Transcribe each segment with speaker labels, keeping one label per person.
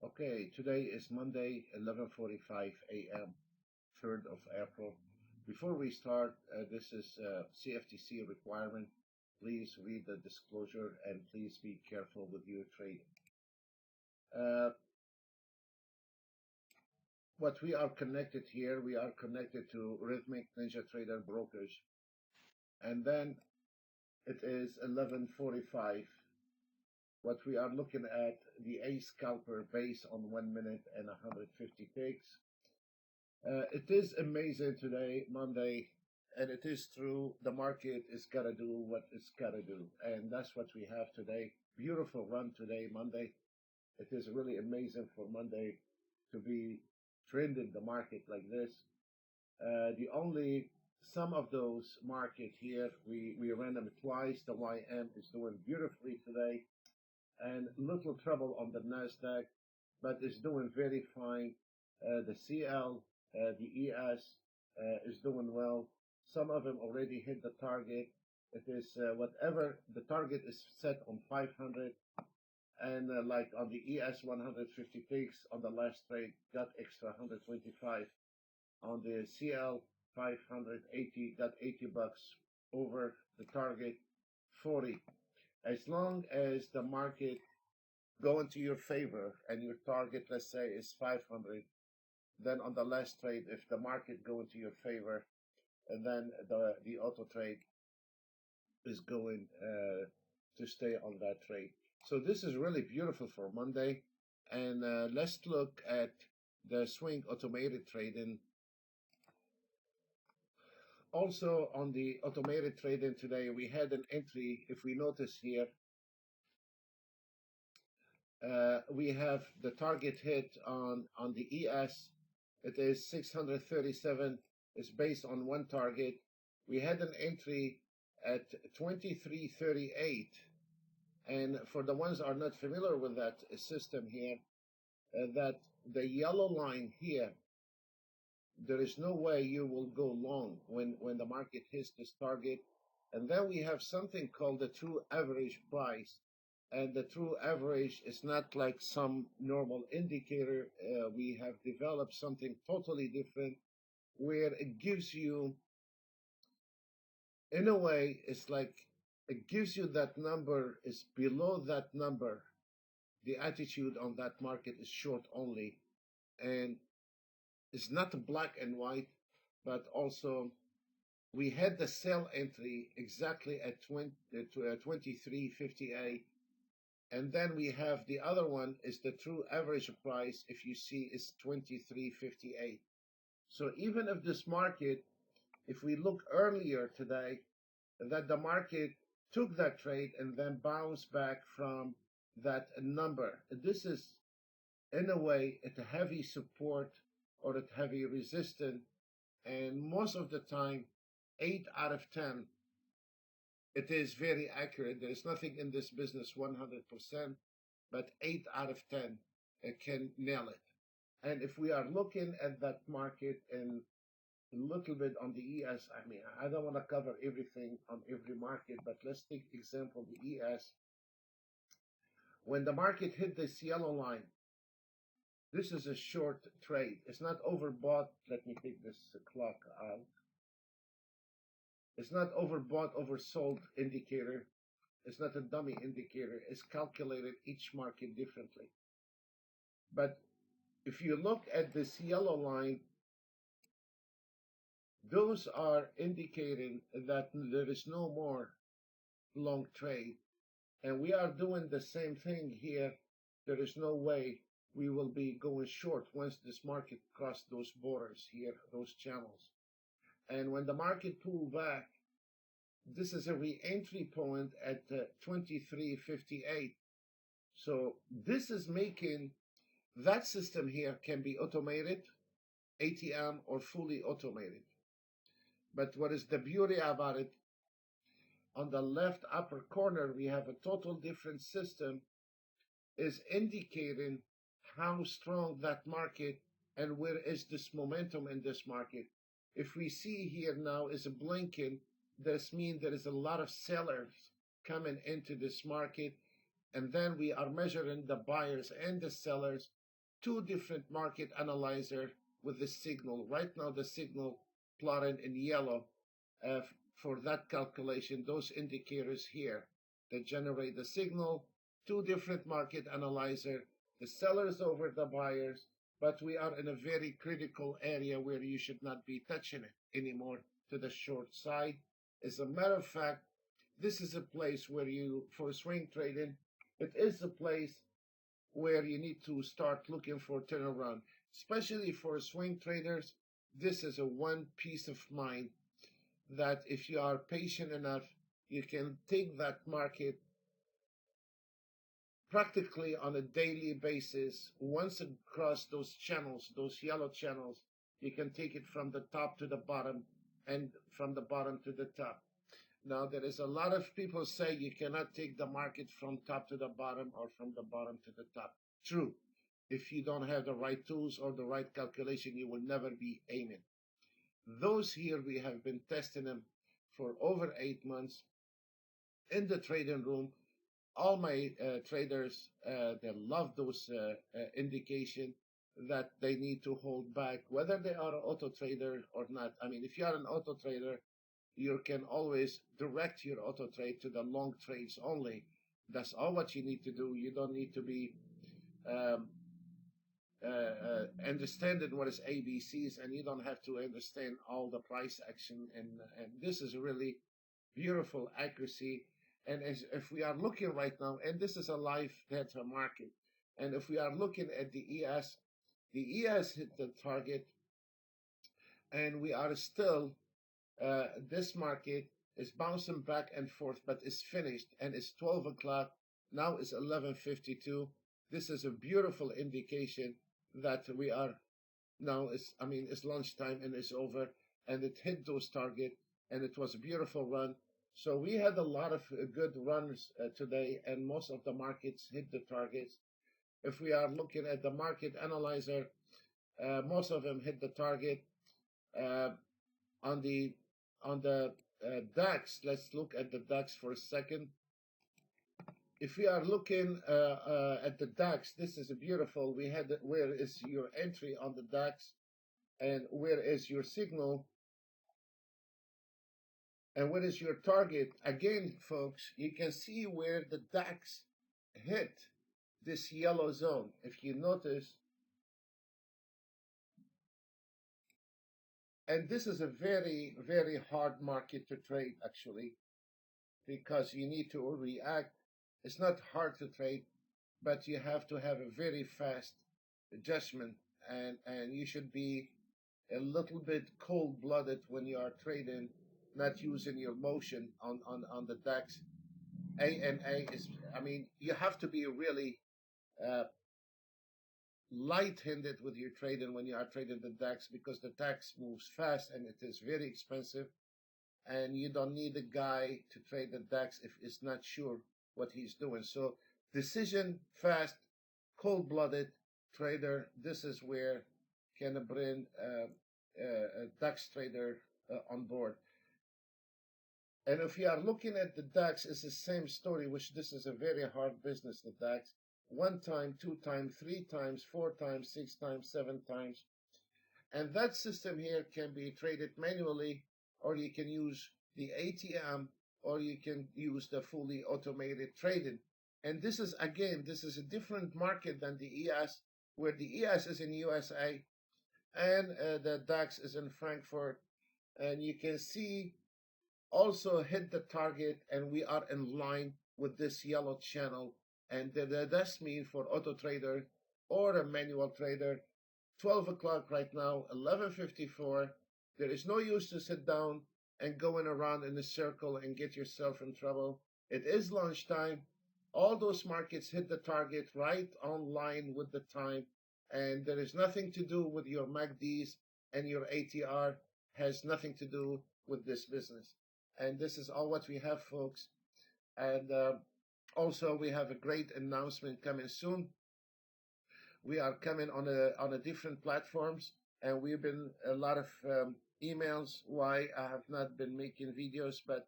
Speaker 1: Okay, today is Monday, 11:45 a.m., 3rd of April. Before we start, this is CFTC requirement. Please read the disclosure and please be careful with your trading. What we are connected here, we are connected to Rhythmic NinjaTrader brokers, and then it is 11:45. What we are looking at, the A scalper based on 1 minute and 150 ticks. It is amazing today, Monday, and it is true. The market is gotta do what it's gotta do, and that's what we have today. Beautiful run today, Monday. It is really amazing for Monday to be trending the market like this. The only some of those market here we ran them twice. The YM is doing beautifully today, and little trouble on the Nasdaq, but it's doing very fine. The CL, the ES is doing well. Some of them already hit the target. It is whatever the target is set on 500, and like on the ES 150 ticks on the last trade got extra 125. On the CL 580 got $80 over the target 40. As long as the market go into your favor and your target, let's say, is 500, then on the last trade, if the market go into your favor, and then the auto trade is going to stay on that trade. So this is really beautiful for Monday. And let's look at the swing automated trading. Also on the automated trading today, we had an entry. If we notice here, we have the target hit on the ES. It is 637. It's based on one target. We had an entry at 2338. And for the ones are not familiar with that system here, that the yellow line here, there is no way you will go long when the market hits this target. And then we have something called the true average price. And the true average is not like some normal indicator. We have developed something totally different where it gives you, in a way, it's like it gives you that number is below that number. The attitude on that market is short only. And it's not black and white, but also we had the sell entry exactly at 2358. And then we have the other one is the true average price, if you see, is 2358. So even if this market, if we look earlier today, that the market took that trade and then bounced back from that number, this is in a way at a heavy support or at heavy resistance. And most of the time, 8 out of 10, it is very accurate. There is nothing in this business 100%, but 8 out of 10 can nail it. And if we are looking at that market and a little bit on the ES, I mean, I don't want to cover everything on every market, but let's take example the ES. When the market hit this yellow line, this is a short trade. It's not overbought. Let me take this clock out. It's not overbought, oversold indicator. It's not a dummy indicator. It's calculated each market differently. But if you look at this yellow line, those are indicating that there is no more long trade. And we are doing the same thing here. There is no way we will be going short once this market crosses those borders here, those channels. And when the market pull back, this is a re-entry point at 2358. So this is making that system here can be automated, ATM, or fully automated. But what is the beauty about it? On the left upper corner, we have a total different system is indicating how strong that market and where is this momentum in this market. If we see here now is a blinking, this means there is a lot of sellers coming into this market, and then we are measuring the buyers and the sellers. two different market analyzer with the signal. Right now, the signal plotted in yellow uh, for that calculation, those indicators here that generate the signal, two different market analyzer, the sellers over the buyers, but we are in a very critical area where you should not be touching it anymore to the short side. As a matter of fact, this is a place where you, for swing trading, it is a place where you need to start looking for turnaround, especially for swing traders. This is a one piece of mind that if you are patient enough, you can take that market practically on a daily basis. Once across those channels, those yellow channels, you can take it from the top to the bottom and from the bottom to the top. Now, there is a lot of people say you cannot take the market from top to the bottom or from the bottom to the top. True. If you don't have the right tools or the right calculation, you will never be aiming. Those here, we have been testing them for over 8 months in the trading room. All my traders, they love those indication that they need to hold back, whether they are an auto trader or not. I mean, if you are an auto trader, you can always direct your auto trade to the long trades only. That's all what you need to do. You don't need to be um, understanding what is ABCs, and you don't have to understand all the price action. And this is really beautiful accuracy. And if we are looking right now, and this is a live data market, and if we are looking at the ES hit the target, and we are still, this market is bouncing back and forth, but it's finished, and it's 12 o'clock. Now it's 11:52. This is a beautiful indication that we are now, it's lunchtime and it's over, and it hit those target, and it was a beautiful run. So we had a lot of good runs today, and most of the markets hit the targets. If we are looking at the market analyzer, most of them hit the target. Uh, on the DAX, let's look at the DAX for a second. If we are looking at the DAX, this is beautiful. We had where is your entry on the DAX, and where is your signal, and what is your target? Again, folks, you can see where the DAX hit this yellow zone. If you notice, and this is a very, very hard market to trade, actually, because you need to react. It's not hard to trade, but you have to have a very fast adjustment, and you should be a little bit cold-blooded when you are trading, not using your motion on the DAX. ANA is, you have to be really light-handed with your trading when you are trading the DAX, because the DAX moves fast and it is very expensive, and you don't need a guy to trade the DAX if he's not sure what he's doing. So decision fast, cold-blooded trader, this is where can bring a DAX trader on board. And if you are looking at the DAX, it's the same story, which this is a very hard business, the DAX. 1 time, 2 times, 3 times, 4 times, 6 times, 7 times. And that system here can be traded manually, or you can use the ATM, or you can use the fully automated trading. And this is, again, this is a different market than the ES, where the ES is in USA and the DAX is in Frankfurt. And you can see also hit the target, and we are in line with this yellow channel. And that's mean for auto trader or a manual trader. 12 o'clock right now, 11:54. There is no use to sit down and going around in a circle and get yourself in trouble. It is lunchtime. All those markets hit the target right on line with the time, and there is nothing to do with your MACDs, and your ATR has nothing to do with this business. And this is all what we have, folks. And also, we have a great announcement coming soon. We are coming on a different platforms, and we've been a lot of emails why I have not been making videos, but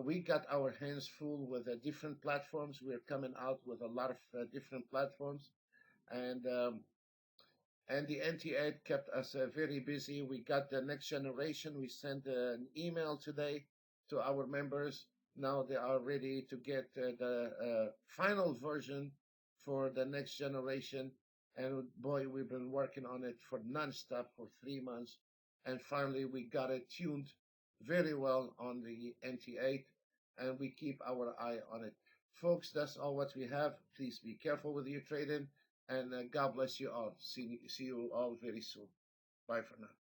Speaker 1: we got our hands full with different platforms. We're coming out with a lot of different platforms, and the NT8 kept us very busy. We got the next generation. We sent an email today to our members. Now they are ready to get the final version for the next generation. And boy, we've been working on it for nonstop for 3 months. And finally, we got it tuned very well on the NT8, and we keep our eye on it. Folks, that's all what we have. Please be careful with your trading, and God bless you all. See you all very soon. Bye for now.